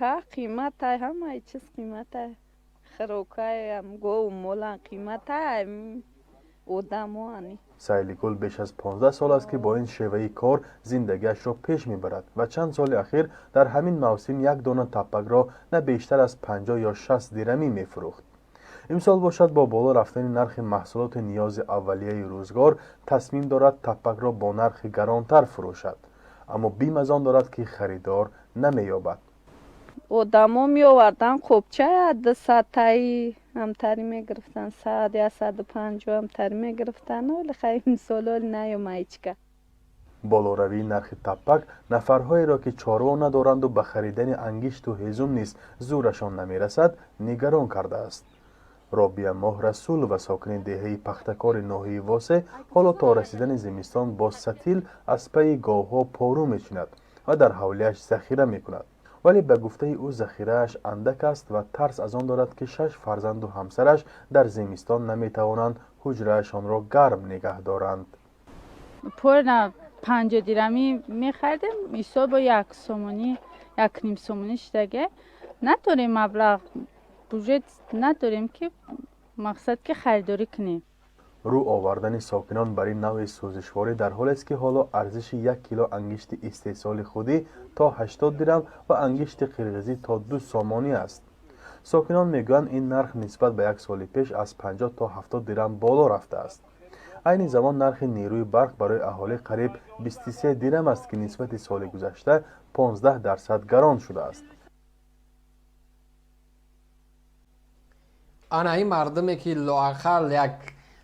ها قیمت های همه چیز قیمت های خروکای هم گو مولا قیمت های آدمانی. سایلی گل بیش از 15 سال است که با این شیوه کار زندگیش را پیش میبرد و چند سال اخیر در همین موسم یک دانه تپک را نه بیشتر از 50 یا 60 درمی میفروخت. امسال باشد با بالا رفتن نرخ محصولات نیاز اولیه روزگار تصمیم دارد تپک را با نرخ گرانتر فروشد، اما بیم از آن دارد که خریدار نمییابد. آدما می آوردن خوبچه 200 تایی همتری می گرفتن، 100 یا 150 همتری می گرفتن، ولی خیلی امسال نیومد که بالاروی نرخ تپک نفرهایی را که چاروا ندارند و به خریدن انگشت و هیزم نیز زورشان نمیرسد نگران کرده است. رابعه ماه رسول و ساکن دهه پختکار ناحیه واسه حالا تا رسیدن زمستان با ستیل از پی گاوها پارو میچیند و در حولیش ذخیره میکند، ولی به گفته او ذخیره‌اش اندک است و ترس از آن دارد که 6 فرزند و همسرش در زمستان نمیتوانند حجرهشان را گرم نگه دارند. پورنا 50 درمی میخردیم ایسا با 1 سومونی 1.5 سومونی شدگه نداریم، مبلغ بودجه نداریم که مقصد که خریداری کنیم. رو آوردن ساکنان برای نوع سوزشواری در حال است که حالا ارزش 1 کیلو انگشت استحصال خودی تا 80 درم و انگشت قرقیزی تا 2 سامانی است. ساکنان میگویند این نرخ نسبت به 1 سال پیش از 50 تا 70 درم بالا رفته است. عین زمان نرخ نیروی برق برای اهالی قریب 23 درم است که نسبت سال گذشته 15% گران شده است. آن این مردمی که لااقل یک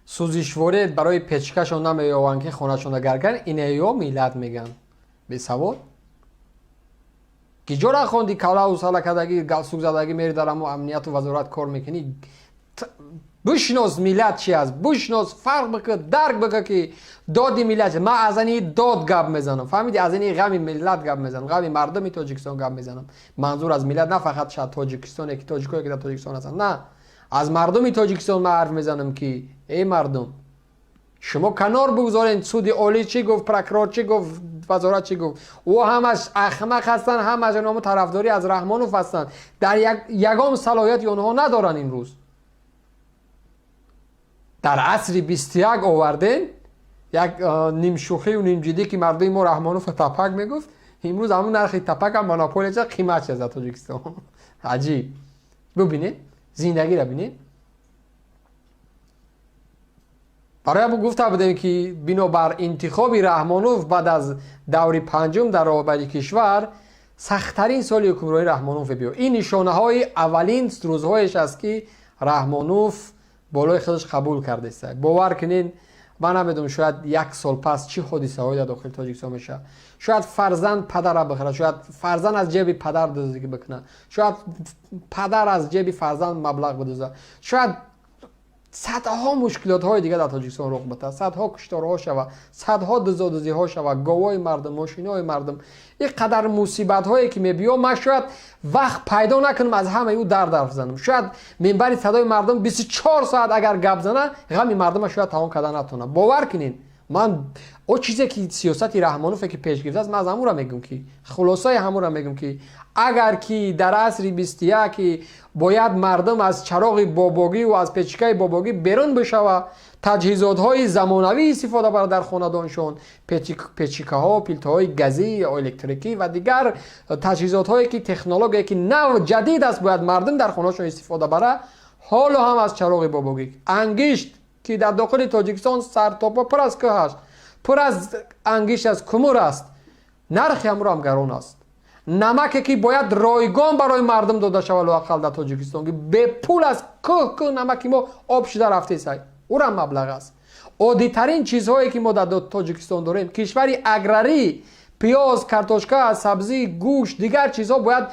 سوزشواری برای پیچکشون نمی‌یابند که خونه‌شون گرگن، اینا میلاد میگن بی سواد کی جورا خوندی کالا و سالا کداگی گالسوق زدگی میری در امنیت و وزارت کار میکنی. بشناس میلاد چی است، بشناس فرق بکن، درک بکن که دادی میلاد. ما از این داد گپ میزنم، فهمیدی؟ از این غم ملت گپ میزنم، غم مردم تاجیکستان گپ میزنم. منظور از میلاد نه فقط شاید تاجیکستان که تاجیکایی که در تاجیکستان هستن، نه، از مردم تاجیکستان ما حرف میزنم که ای مردم شما کنار بگذارین سود عالی چی گفت، پروکرور چی گفت، وزارت چی گفت، او همش احمق هستن، همش نام طرفداری از رحمانوف هستن، در یگام صلاحیت اونها ندارن. امروز در عصر 21 آوردین یک نیم شوخی و نیم جدی که مردم ما رحمانوف تپک میگفت، امروز همون نرخ تپک هم مونوپول چه قیمت چه از تاجیکستان. عجیب. ببینید زندگی را ببینید. برای ما گفته بودیم که بنابر انتخاب رحمانوف بعد از دور پنجم در رهبری کشور سخت‌ترین سال حکمرانی رحمانوف بیو. این نشانه های اولین روزهایش است که رحمانوف بالای خودش قبول کرده است. باور کنین من نمیدونم شاید 1 سال پس چه حادثه هایی در داخل تاجیکستان میشه. شاید فرزند پدر را بخره، شاید فرزند از جیب پدر دزدی بکنه، شاید پدر از جیب فرزند مبلغ بدوزه، شاید صدها مشکلات های دیگه در تاجیکستان رخ بده، صدها کشتارها شوه، صدها دزدی ها شوه، گاوای مردم، ماشین های مردم، این قدر مصیبت هایی که میبیام من شاید وقت پیدا نکنم از همه او در بزنم. شاید منبر صدای مردم 24 ساعت اگر گپ زنه غم مردم شاید تمام کردن نتونه. باور کنین من او چیزی که سیاست رحمانوف که پیش گرفته است من از همون را میگم که خلاصای همون را میگم که اگر که در عصر 21 باید مردم از چراغ باباگی و از پیچکای باباگی بیرون بشوه، تجهیزات های زمانوی استفاده برای در خانه‌دانشون، پیچکه ها، پیلت های گازی، الکتریکی و دیگر تجهیزات هایی که تکنولوژی که نو جدید است باید مردم در خانه‌شون استفاده برای حالا هم از چراغ باباگی. انگشت که در داخل تاجیکستان سر تا پا پر از که هست، پر از انگشت از کمر است، نرخ هم هم گران است. نمکی که باید رایگان برای مردم داده شود لااقل در تاجیکستان که به پول از که نمکی ما آب شده رفته است، او هم مبلغ است. عادی ترین چیزهایی که ما در تاجیکستان داریم، کشوری اگراری، پیاز، کارتوشکا، سبزی، گوشت، دیگر چیزها باید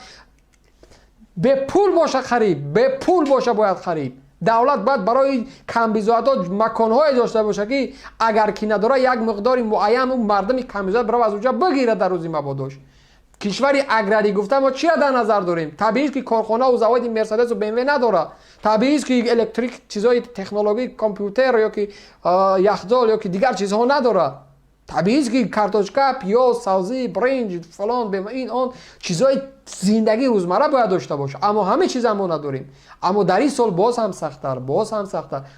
به پول باشه خرید، به پول باشه باید خرید. دولت باید برای کمبیزوات مکان‌های داشته باشه که اگر کی نداره یک مقداری معین اون مردم کمبیزوات برای از اونجا بگیره در روزی مبادش. کشوری اگراری گفتم ما چی را در نظر داریم؟ طبیعی است که کارخانه و زواید مرسدس و BMW نداره، طبیعی است که الکتریک چیزای تکنولوژی کامپیوتر یا که یخزال یا که دیگر چیزها نداره. طبیعی است که کارتوشکا، پیاز، سبزی، برنج، فلان به این آن چیزای زندگی روزمره باید داشته باشه، اما همه چیز ما نداریم. اما در این سال باز هم سخت‌تر،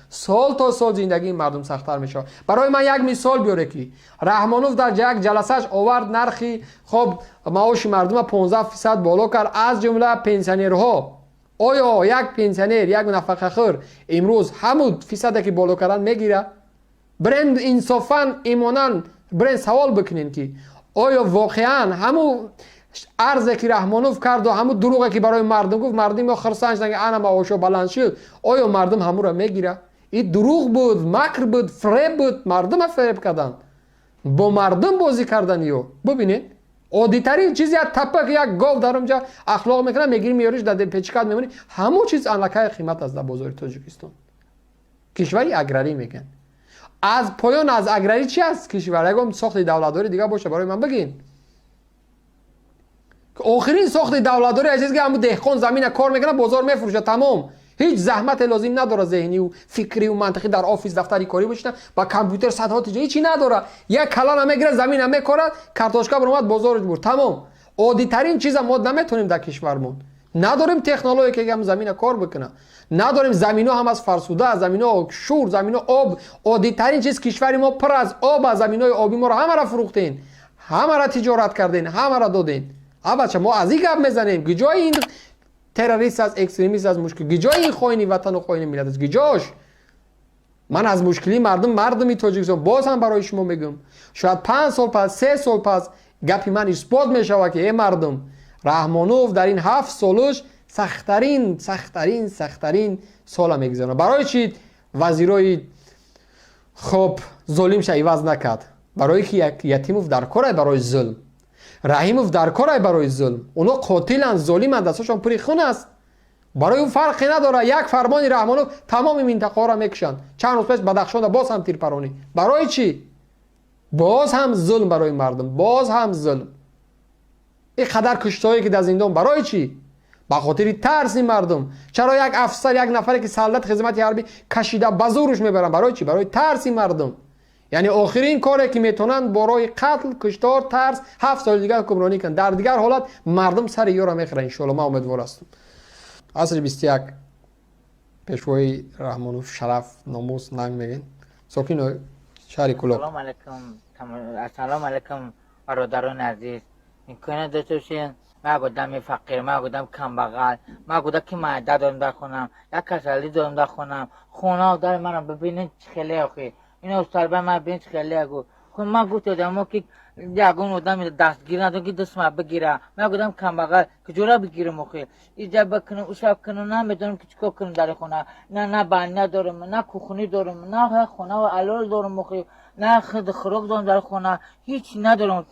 سال تا سال زندگی مردم سخت‌تر میشه. برای من یک مثال بیاره که رحمانوف در یک جلسهش آورد نرخی خب معاش مردم 15% بالا کرد، از جمله پنسیونرها. آیا یک پنسیونر، یک نفقه خور امروز همون فیصد که بالا کردن میگیره؟ برند انصافاً ایماناً برند سوال بکنین که آیا واقعاً همون عرضی که رحمانوف کرد و همون دروغی که برای مردم گفت مردم یا خرسنج نگه انا معاشو بلند شد، آیا مردم همون را میگیره؟ این دروغ بود، مکر بود، فریب بود، مردم فریب کردن، با مردم بازی کردن. یو ببینید عادی ترین چیزی از تپک یک گاو در اونجا اخلاق میکنه، میگیری میاریش در دل پیچکات میمونی، همون چیز انلکه قیمت از در بازار تاجیکستان. کشوری اگراری میگن. از پایان از اگراری چی است کشور؟ اگه ساخت دولتداری دیگه باشه برای من بگین. آخرین ساخت دولتداری از که همون دهقان زمین کار میکنه بازار میفروشه، تمام، هیچ زحمت لازم نداره، ذهنی و فکری و منطقی در آفیس دفتری کاری بشینه با کامپیوتر صدها تجاری چی نداره، یک کلان میگیره زمین میکاره، کارتوشکا برآمد بازارش برد، تمام. عادی ترین چیز ما نمیتونیم در کشورمون، نداریم تکنولوژی که هم زمین کار بکنه، نداریم، زمینا هم از فرسوده، زمینا شور، زمینا آب. عادی ترین چیز کشور ما پر از آب، از زمینای آبی ما رو همه را فروختین، همه را تجارت کردین، همه را دادین. بچه ما از این گپ میزنیم که جای این تروریست از اکستریمیست از مشکل، گجای این خاین وطن و خاین ملت است، گجاش. من از مشکلی مردمی تاجیکستان باز هم برای شما میگم، شاید 5 سال پس 3 سال پس گپی من اثبات میشوه که ای مردم، رحمانوف در این 7 سالش سختترین سال میگذرونه. برای چی وزیرای خب ظالم عوض نکرد؟ برای که یک یتیموف در کار برای ظلم، رحیموف در کار برای ظلم، اونا قاتلن، ظالمن، دستاشون پری خون است. برای اون فرقی نداره، یک فرمان رحمانوف تمام منطقه را میکشن. چند روز پیش بدخشان باز هم تیرپرانی. برای چی؟ باز هم ظلم برای مردم، باز هم ظلم. این قدر کشتایی که در زندان برای چی؟ به خاطر ترس مردم. چرا یک افسر، یک نفری که سلطنت خدمت حربی کشیده بزورش میبرن؟ برای چی؟ برای ترس مردم. یعنی آخرین کاری که میتونن برای قتل، کشتار، ترس 7 سال دیگه حکمرانی کنن. در دیگر حالت مردم سر یارو میخرن. ان شاء الله ما امیدوار هستم. عصر 21 پیشوای رحمانوف شرف ناموس ننگ میگن. ساکن شهر کلوب. السلام علیکم برادران عزیز. امکان داشته باشین ما گفتم فقیر، ما گفتم کم بغل، ما گفتم که معده دارم در خونم، یک کسلی دارم در خونم، خونه دار منم ببینید خیلی آخه این استاد من ببینید خیلی اگو خب من گفتم که یگون آدم دستگیر ندارم که دست ما بگیره، ما گفتم کم بغل که جورا بگیرم آخه اینجا بکنم اوشاب کنم، نمیدونم که چیکار کنم در خونه، نه بانیا دارم، نه کوخونی دارم، نه خونه و علال دارم آخه، نه خروق دارم در خونه، هیچ ندارم.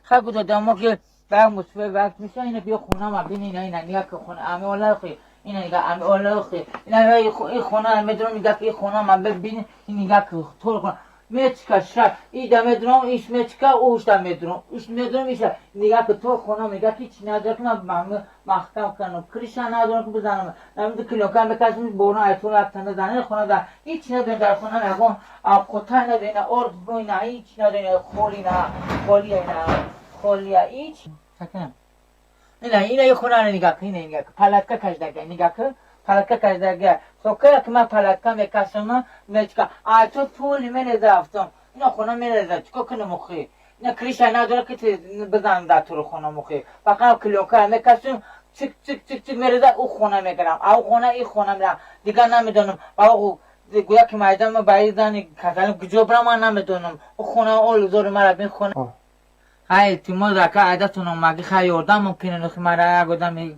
خب گفتم که بعد مصیبت وقت میشه اینو بیا خونه ما ببین اینا نگاه که خونه امی والله خی اینا نگاه امی والله خی اینا این خونه میدونم نگاه که خونه ما ببین این نگاه که طول خونه میچکا شب این دمیدونم ایش میچکا اوش دمیدونم ایش میدونم ایش نگاه که تو خونه نگاه که چی نداره که من محکم کنم کریش ندارم که بزنم نمیده کلوکان بکشم بونا ایتون افتنده زنه خونه در هیچ نداره در خونه نگم قطعه نداره ارد بوینا هیچ نداره خولی خولیا ایچ سکنم اینا خونه رو نگاه کن، نگاه کن پلاتکا کشدگه نگاه کن پلاتکا کشدگه سوکر که من پلاتکا میکشم میچکا تو پول میرزه افتم اینا خونه میرزه چکا کنه مخی اینا کریش نداره که بزنم در طور خونه مخی فقط کلوکر میکشم چک میرزه او خونه میگرم او خونه ای خونه میرم دیگه نمیدونم او گویا که مایدم باید زنی کسالم گجوبرم من نمیدونم او خونه اول زور مرا بین خونه های تیمو دکا عادتونو مگه خیلی اردم ممکنه نخی مرا گفتم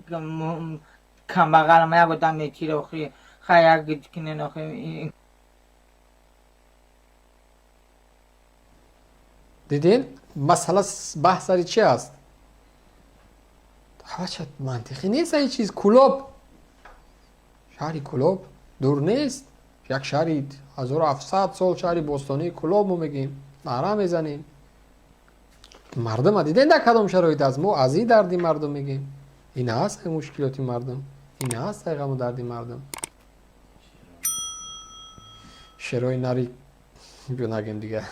کم بغل ما گفتم میچیره خی خیلی کنه نخی دیدین مسئله بحث سری چی است؟ چه منطقی نیست این چیز. کلوب، شهری کلوب دور نیست، یک شهری 1700 سال شهری باستانی کلوب ما میگیم، نعره میزنیم. مردم ها دیدین در کدام شرایط از ما از این دردی مردم میگیم. این هست مشکلاتی مردم، این هست غم و دردی مردم. شروع نری بیو نگیم دیگه.